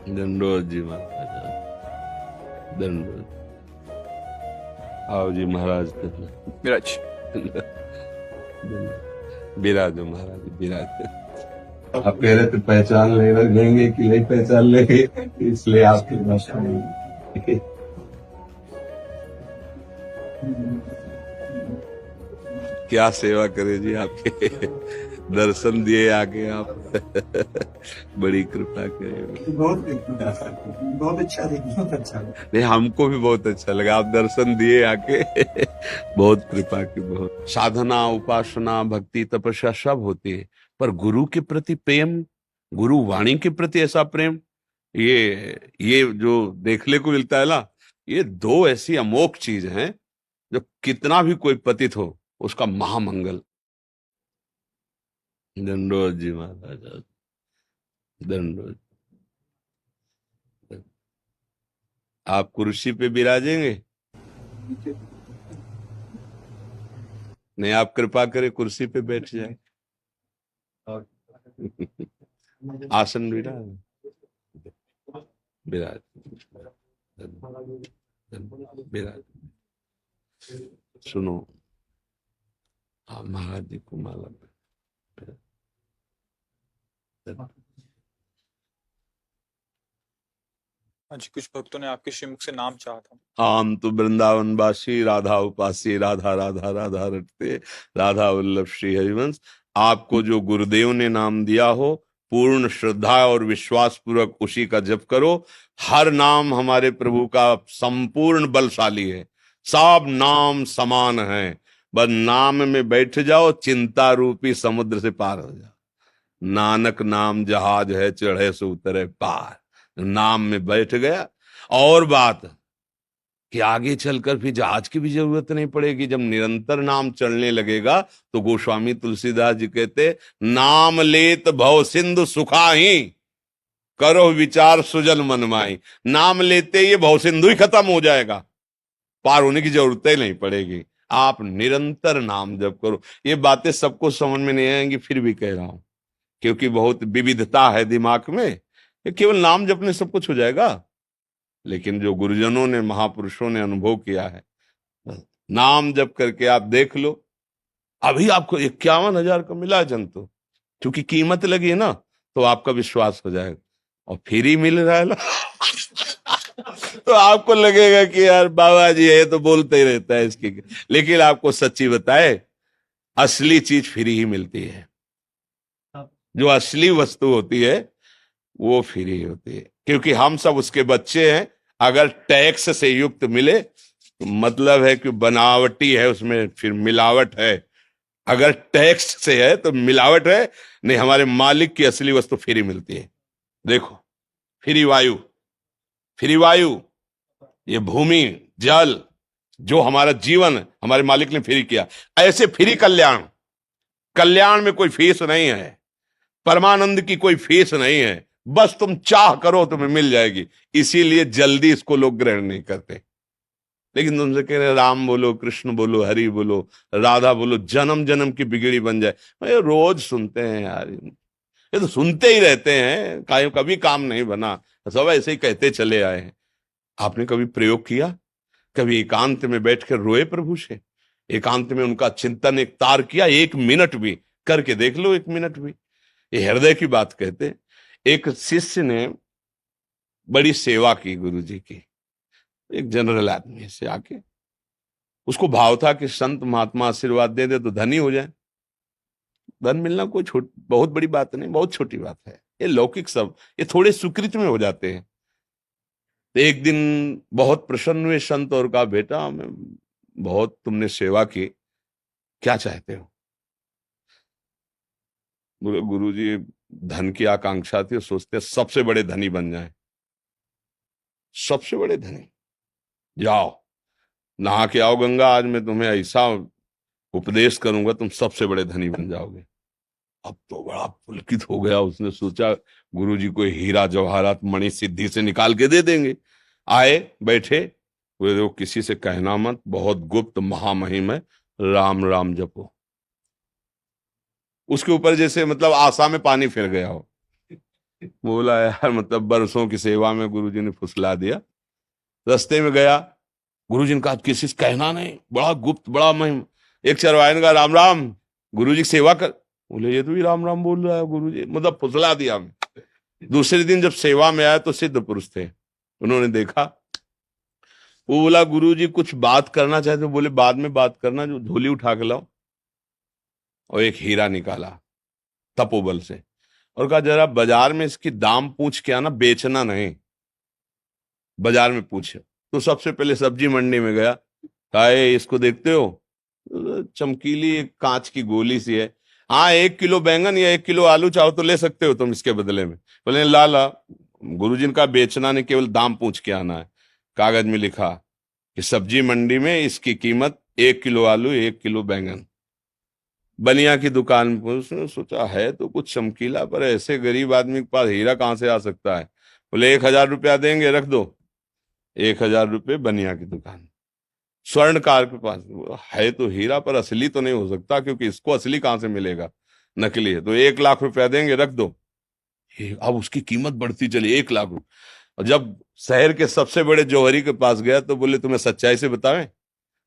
दंडोत जी महाराज, दंडोत। आओ जी महाराज। विराज। विराजो महाराज, विराज। आप कह रहे थे पहचान लेंगे कि नहीं पहचान लेंगे, इसलिए आपकी भाषा में। क्या सेवा करे जी आपके, दर्शन दिए आके आप। बड़ी कृपा करे। बहुत बहुत अच्छा बहुत अच्छा। नहीं, हमको भी बहुत अच्छा लगा, आप दर्शन दिए आके। बहुत कृपा की। बहुत साधना, उपासना, भक्ति, तपस्या सब होती है, पर गुरु के प्रति प्रेम, गुरु वाणी के प्रति ऐसा प्रेम, ये जो देखने को मिलता है ना, ये दो ऐसी अमोघ चीज हैं जो कितना भी कोई पतित हो उसका महामंगल। दंडोत जी महाराज, दंडोत। आप कुर्सी पे विराजेंगे? नहीं, आप कृपा करें कुर्सी पे बैठ जाए। आसन विराज, विराज, विराज। सुनो, हाँ, महाराज जी को माला। हाँ जी, कुछ भक्तों ने आपके श्रीमुख से नाम चाहा था। हम तो वृंदावन वासी, राधा उपासी, राधा राधा राधा रटते, राधा वल्लभ श्री हरिवंश। आपको जो गुरुदेव ने नाम दिया हो, पूर्ण श्रद्धा और विश्वास पूर्वक उसी का जप करो। हर नाम हमारे प्रभु का संपूर्ण बलशाली है, सब नाम समान है। बस नाम में बैठ जाओ, चिंता रूपी समुद्र से पार हो जाओ। नानक नाम जहाज है, चढ़े से उतरे पार। नाम में बैठ गया, और बात कि आगे चलकर फिर जहाज की भी जरूरत नहीं पड़ेगी। जब निरंतर नाम चलने लगेगा तो गोस्वामी तुलसीदास जी कहते, नाम लेत भव सिंधु सुखाही, करो विचार सुजन मन माही। नाम लेते ये भव सिंधु ही खत्म हो जाएगा, पार होने की जरूरत ही नहीं पड़ेगी। आप निरंतर नाम जप करो। ये बातें सबको समझ में नहीं आएंगी, फिर भी कह रहा हूं, क्योंकि बहुत विविधता है दिमाग में। ये केवल नाम जपने सब कुछ हो जाएगा, लेकिन जो गुरुजनों ने, महापुरुषों ने अनुभव किया है, नाम जप करके आप देख लो। अभी आपको 51,000 का मिला जंतु, क्योंकि कीमत लगी है ना, तो आपका विश्वास हो जाएगा। और फ्री मिल रहा है ना, तो आपको लगेगा कि यार बाबा जी है तो बोलते ही रहता है इसकी। लेकिन आपको सच्ची बताए, असली चीज फ्री ही मिलती है। जो असली वस्तु होती है वो फ्री होती है, क्योंकि हम सब उसके बच्चे हैं। अगर टैक्स से युक्त मिले तो मतलब है कि बनावटी है, उसमें फिर मिलावट है। अगर टैक्स से है तो मिलावट है। नहीं, हमारे मालिक की असली वस्तु फ्री मिलती है। देखो, फ्री वायु, फ्री वायु, ये भूमि, जल, जो हमारा जीवन हमारे मालिक ने फ्री किया। ऐसे फ्री कल्याण, कल्याण में कोई फीस नहीं है, परमानंद की कोई फीस नहीं है। बस तुम चाह करो तुम्हें मिल जाएगी। इसीलिए जल्दी इसको लोग ग्रहण नहीं करते। लेकिन तुमसे कह रहे राम बोलो, कृष्ण बोलो, हरि बोलो, राधा बोलो, जन्म जन्म की बिगड़ी बन जाए। ये रोज सुनते हैं यार, ये तो सुनते ही रहते हैं, कभी काम नहीं बना, सब ऐसे ही कहते चले आए हैं। आपने कभी प्रयोग किया? कभी एकांत में बैठकर रोए प्रभु से? एकांत में उनका चिंतन एक तार किया? 1 मिनट भी करके देख लो, 1 मिनट भी। ये हृदय की बात कहते हैं। एक शिष्य ने बड़ी सेवा की गुरु जी की, एक जनरल आदमी से आके, उसको भाव था कि संत महात्मा आशीर्वाद दे दे तो धनी हो जाए। धन मिलना कोई बहुत बड़ी बात नहीं, बहुत छोटी बात है। ये लौकिक सब, ये थोड़े सुकृत में हो जाते हैं। तो एक दिन बहुत प्रसन्न हुए संत और कहा, बेटा मैं बहुत तुमने सेवा की, क्या चाहते हो? बोले, गुरु जी धन की आकांक्षा थी, सोचते सबसे बड़े धनी बन जाए। सबसे बड़े धनी, जाओ नहा के आओ गंगा, आज मैं तुम्हें ऐसा उपदेश करूंगा तुम सबसे बड़े धनी बन जाओगे। अब तो बड़ा पुलकित हो गया। उसने सोचा गुरुजी को हीरा जवाहरात मणि सिद्धि से निकाल के दे देंगे। आए, बैठे, बोले देखो किसी से कहना मत, बहुत गुप्त महामहिम है, राम राम जपो। उसके ऊपर जैसे मतलब आशा में पानी फिर गया हो। बोला यार मतलब बरसों की सेवा में गुरुजी ने फुसला दिया। रास्ते में गया, गुरुजी ने कहा किसी से कहना नहीं, बड़ा गुप्त बड़ा महिम। एक चरवाहे ने कहा राम राम, गुरुजी की सेवा कर। बोले ये तो भी राम राम बोल रहा है गुरुजी, मतलब फुसला दिया हमें। दूसरे दिन जब सेवा में आया तो सिद्ध पुरुष थे, उन्होंने देखा। वो बोला गुरुजी कुछ बात करना चाहते। बोले बाद में बात करना, जो झोली उठा के लाओ। और एक हीरा निकाला तपोबल से, और कहा जरा बाजार में इसकी दाम पूछ के आना, बेचना नहीं, बाजार में पूछे। तो सबसे पहले सब्जी मंडी में गया, कहा "ए, इसको देखते हो, चमकीली एक कांच की गोली सी है, हाँ 1 किलो बैंगन या 1 किलो आलू चाहो तो ले सकते हो तुम इसके बदले में। बोले ला ला। गुरुजी का बेचना नहीं, केवल दाम पूछ के आना है। कागज में लिखा कि सब्जी मंडी में इसकी कीमत 1 किलो आलू 1 किलो बैंगन। बनिया की दुकान पर उसने सोचा है तो कुछ चमकीला, पर ऐसे गरीब आदमी के पास हीरा कहाँ से आ सकता है। बोले 1,000 रुपया देंगे, रख दो। 1,000 रुपये बनिया की दुकान। स्वर्णकार के पास है तो हीरा, पर असली तो नहीं हो सकता, क्योंकि इसको असली कहाँ से मिलेगा, नकली है। तो 1,00,000 रुपया देंगे, रख दो। अब उसकी कीमत बढ़ती चली, 1,00,000 रुपये। और जब शहर के सबसे बड़े जौहरी के पास गया तो बोले तुम्हें सच्चाई से बतावें,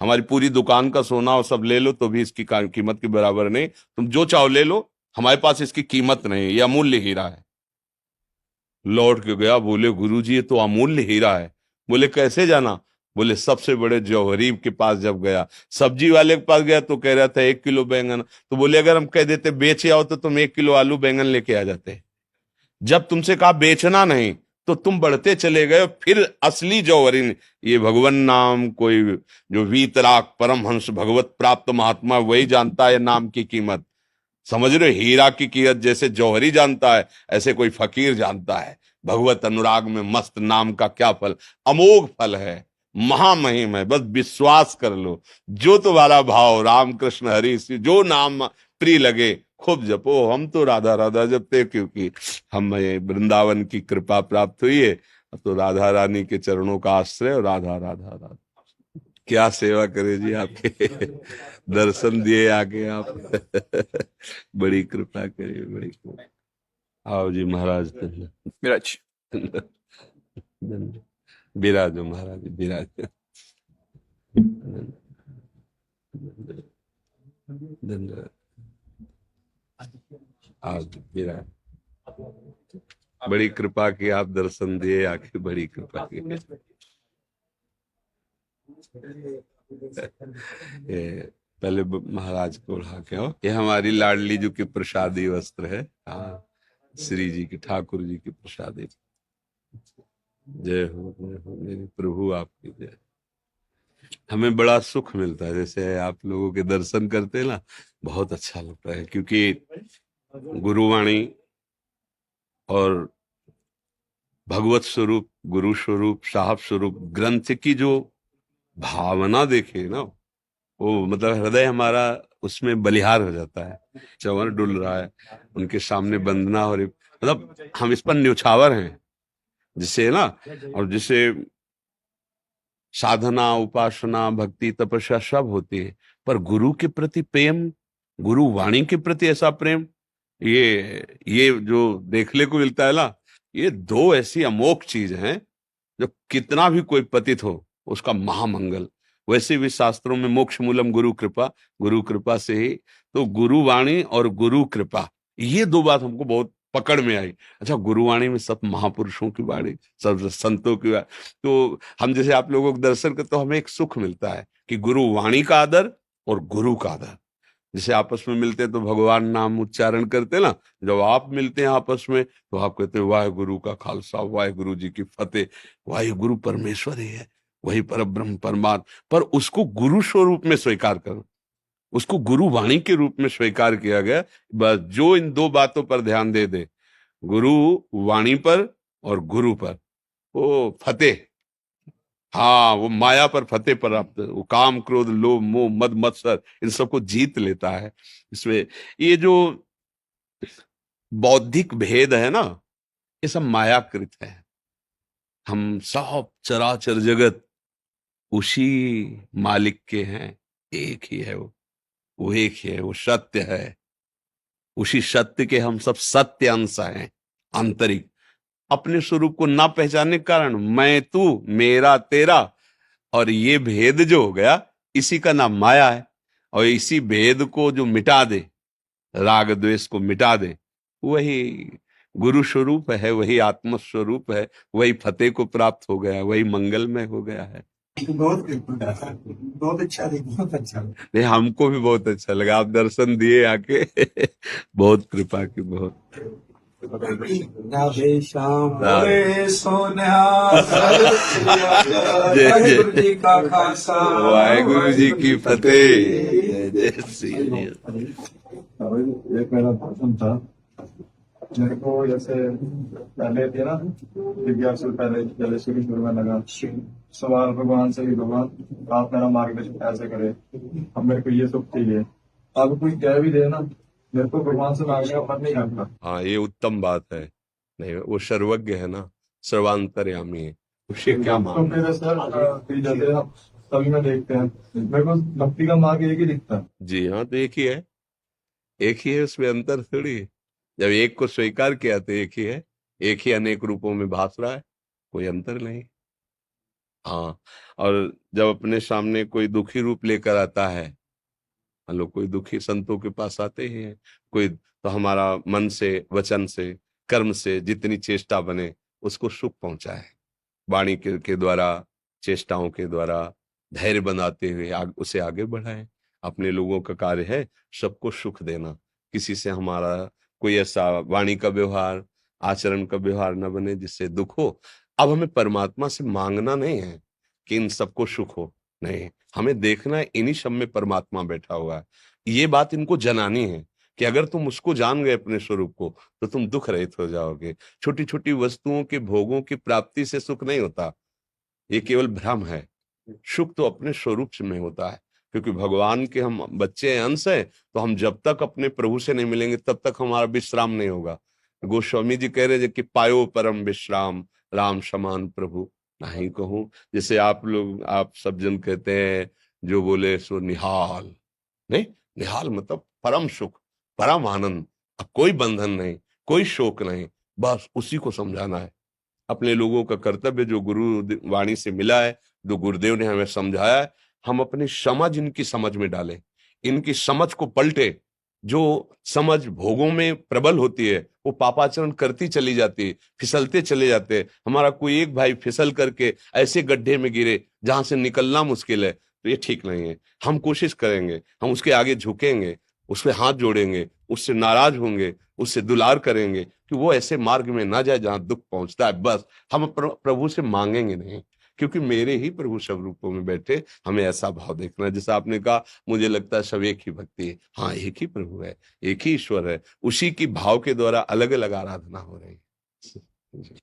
हमारी पूरी दुकान का सोना और सब ले लो तो भी इसकी कीमत के बराबर नहीं, तुम जो चाहो ले लो, हमारे पास इसकी कीमत नहीं, यह अमूल्य हीरा है। लौट के गया, बोले गुरुजी ये तो अमूल्य हीरा है। बोले कैसे जाना। बोले सबसे बड़े जौहरी के पास जब गया, सब्जी वाले के पास गया तो कह रहा था 1 किलो बैंगन। तो बोले अगर हम कह देते बेच आओ तो तुम 1 किलो आलू बैंगन लेके आ जाते। जब तुमसे कहा बेचना नहीं तो तुम बढ़ते चले गए। फिर असली जौहरी ने, ये भगवान नाम कोई जो वीतराग परमहंस भगवत प्राप्त महात्मा वही जानता है नाम की कीमत। समझ रहे हो? हीरा की कीमत जैसे जौहरी जानता है, ऐसे कोई फकीर जानता है। भगवत अनुराग में मस्त नाम का क्या फल, अमोघ फल है, महामहिम है। बस विश्वास कर लो, जो तुम्हारा भाव राम कृष्ण हरि से जो नाम प्रिय लगे खूब जपो। हम तो राधा राधा जपते, क्योंकि हमें वृंदावन की कृपा प्राप्त हुई है। तो राधा रानी के चरणों का आश्रय, और राधा राधा राधा। क्या सेवा करे जी आपके दर्शन दिए आके आप बड़ी कृपा करिए, बड़ी कृपा। आओ जी महाराज, विराज। विराजो महाराज, विराज। धन्यवाद। आओ जी विराज, बड़ी कृपा की, आप दर्शन दिए आके, बड़ी कृपा की। ये पहले महाराज को उठा के आओ। ये हमारी लाडली जी की प्रसादी वस्त्र है। हाँ, श्री जी की, ठाकुर जी की प्रसादी। जय हो मेरे प्रभु, आपकी जय। हमें बड़ा सुख मिलता है, जैसे आप लोगों के दर्शन करते हैं ना, बहुत अच्छा लगता है। क्योंकि गुरुवाणी और भगवत स्वरूप, गुरु स्वरूप, साहब स्वरूप ग्रंथ की जो भावना देखे ना, वो मतलब हृदय हमारा उसमें बलिहार हो जाता है। चंवर डुल रहा है, उनके सामने वंदना हो रही, मतलब हम इस पर न्यौछावर हैं, जिसे ना, और जिसे साधना उपासना भक्ति तपस्या सब होती है, पर गुरु के प्रति प्रेम, गुरु वाणी के प्रति ऐसा प्रेम, ये जो देखने को मिलता है ना, ये दो ऐसी अमोघ चीज हैं जो कितना भी कोई पतित हो उसका महामंगल। वैसे भी शास्त्रों में मोक्ष मूलम गुरु कृपा, गुरु कृपा से ही। तो गुरुवाणी और गुरु कृपा, ये दो बात हमको बहुत पकड़ में आई। अच्छा, गुरुवाणी में सब महापुरुषों की वाणी, सब संतों की वाणी। तो हम जैसे आप लोगों को दर्शन करते, तो हमें एक सुख मिलता है कि गुरुवाणी का आदर और गुरु का आदर। जैसे आपस में मिलते हैं तो भगवान नाम उच्चारण करते हैं ना, जब आप मिलते हैं आपस में तो आप कहते हैं वाहे गुरु का खालसा, वाहे गुरु जी की फतेह। वाहे गुरु परमेश्वर ही है, वही पर ब्रह्म परमात्मा, पर उसको गुरु स्वरूप में स्वीकार करो, उसको गुरु वाणी के रूप में स्वीकार किया गया। बस जो इन दो बातों पर ध्यान दे दे, गुरु वाणी पर और गुरु पर, वो फतेह। हाँ, वो माया पर फतेह प्राप्त, वो काम क्रोध लोभ मोह मद मत्सर इन सबको जीत लेता है। इसमें ये जो बौद्धिक भेद है ना, ये सब मायाकृत है। हम सब चराचर जगत उसी मालिक के हैं, एक ही है वो एक ही है, वो सत्य है। उसी सत्य के हम सब सत्य अंश हैं। आंतरिक। अपने स्वरूप को ना पहचानने के कारण मैं तू, मेरा तेरा, और ये भेद जो हो गया, इसी का नाम माया है। और इसी भेद को जो मिटा दे, राग द्वेष को मिटा दे, वही गुरु स्वरूप है, वही आत्म स्वरूप है, वही फतेह को प्राप्त हो गया, वही मंगलमय हो गया है। बहुत बहुत अच्छा लगा, बहुत अच्छा लगा। नहीं, हमको भी बहुत अच्छा लगा, आप दर्शन दिए आके बहुत कृपा की, बहुत। राधे श्याम राधे। बोले सोनिहाल। जय वाहेगुरु जय जी का खालसा, वाहेगुरु जी की फतेह। जय जय श्री हरि। एक मेरा प्रश्न था, मेरे को जैसे पहले थे ना जिज्ञासु, पहले जब शुरू में लगा सवाल भगवान से भी, भगवान आप मेरा मार्गदर्शन ऐसे करे, अब मेरे को ये सब चाहिए। अब कोई कह भी दे ना, मेरे को भगवान से मांगने का मन नहीं करता। हाँ, ये उत्तम बात है। नहीं, वो सर्वज्ञ है ना, सर्वांतर्यामी है, उससे क्या तो मांगना। मेरे सर जैसे ना सभी में देखते हैं, मेरे को भक्ति का मार्ग एक ही दिखता है। जी हाँ, तो एक ही है, एक ही है, उसमें अंतर थोड़ी है। जब एक को स्वीकार किया तो एक ही है, एक ही अनेक रूपों में भास रहा है, कोई अंतर नहीं। हाँ, और जब अपने सामने कोई दुखी रूप लेकर आता है, हम लोग कोई दुखी संतों के पास आते ही हैं, कोई तो हमारा मन से, वचन से, कर्म से जितनी चेष्टा बने उसको सुख पहुंचाए, वाणी के द्वारा, चेष्टाओं के द्वारा धैर्य बनाते हुए उसे आगे बढ़ाएं। अपने लोगों का कार्य है सबको सुख देना। किसी से हमारा कोई ऐसा वाणी का व्यवहार, आचरण का व्यवहार न बने जिससे दुख हो। अब हमें परमात्मा से मांगना नहीं है कि इन सबको सुख हो, नहीं, हमें देखना है इन्हीं सब में परमात्मा बैठा हुआ है। ये बात इनको जनानी है कि अगर तुम उसको जान गए अपने स्वरूप को, तो तुम दुख रहित हो जाओगे। छोटी छोटी वस्तुओं के भोगों की प्राप्ति से सुख नहीं होता, ये केवल भ्रम है। सुख तो अपने स्वरूप में होता है, क्योंकि भगवान के हम बच्चे हैं, अंश हैं, तो हम जब तक अपने प्रभु से नहीं मिलेंगे तब तक हमारा विश्राम नहीं होगा। गोस्वामी जी कह रहे थे कि पायो परम विश्राम, राम समान प्रभु नहीं कहूं। जैसे आप लोग, आप सब जन कहते हैं, जो बोले सो निहाल। नहीं, निहाल मतलब परम सुख, परम आनंद। अब कोई बंधन नहीं, कोई शोक नहीं, बस उसी को समझाना है। अपने लोगों का कर्तव्य जो गुरु वाणी से मिला है, जो गुरुदेव ने हमें समझाया है, हम अपनी समझ इनकी समझ में डालें, इनकी समझ को पलटे। जो समझ भोगों में प्रबल होती है वो पापाचरण करती चली जाती है, फिसलते चले जाते हैं। हमारा कोई एक भाई फिसल करके ऐसे गड्ढे में गिरे जहां से निकलना मुश्किल है, तो ये ठीक नहीं है। हम कोशिश करेंगे, हम उसके आगे झुकेंगे, उसके हाथ जोड़ेंगे, उससे नाराज होंगे, उससे दुलार करेंगे कि वो ऐसे मार्ग में ना जाए जहां दुख पहुंचता है। बस हम प्रभु से मांगेंगे नहीं, क्योंकि मेरे ही प्रभु सब रूपों में बैठे। हमें ऐसा भाव देखना है। जैसा आपने कहा, मुझे लगता है सब एक ही भक्ति है। हाँ, एक ही प्रभु है, एक ही ईश्वर है, उसी की भाव के द्वारा अलग अलग आराधना हो रही है।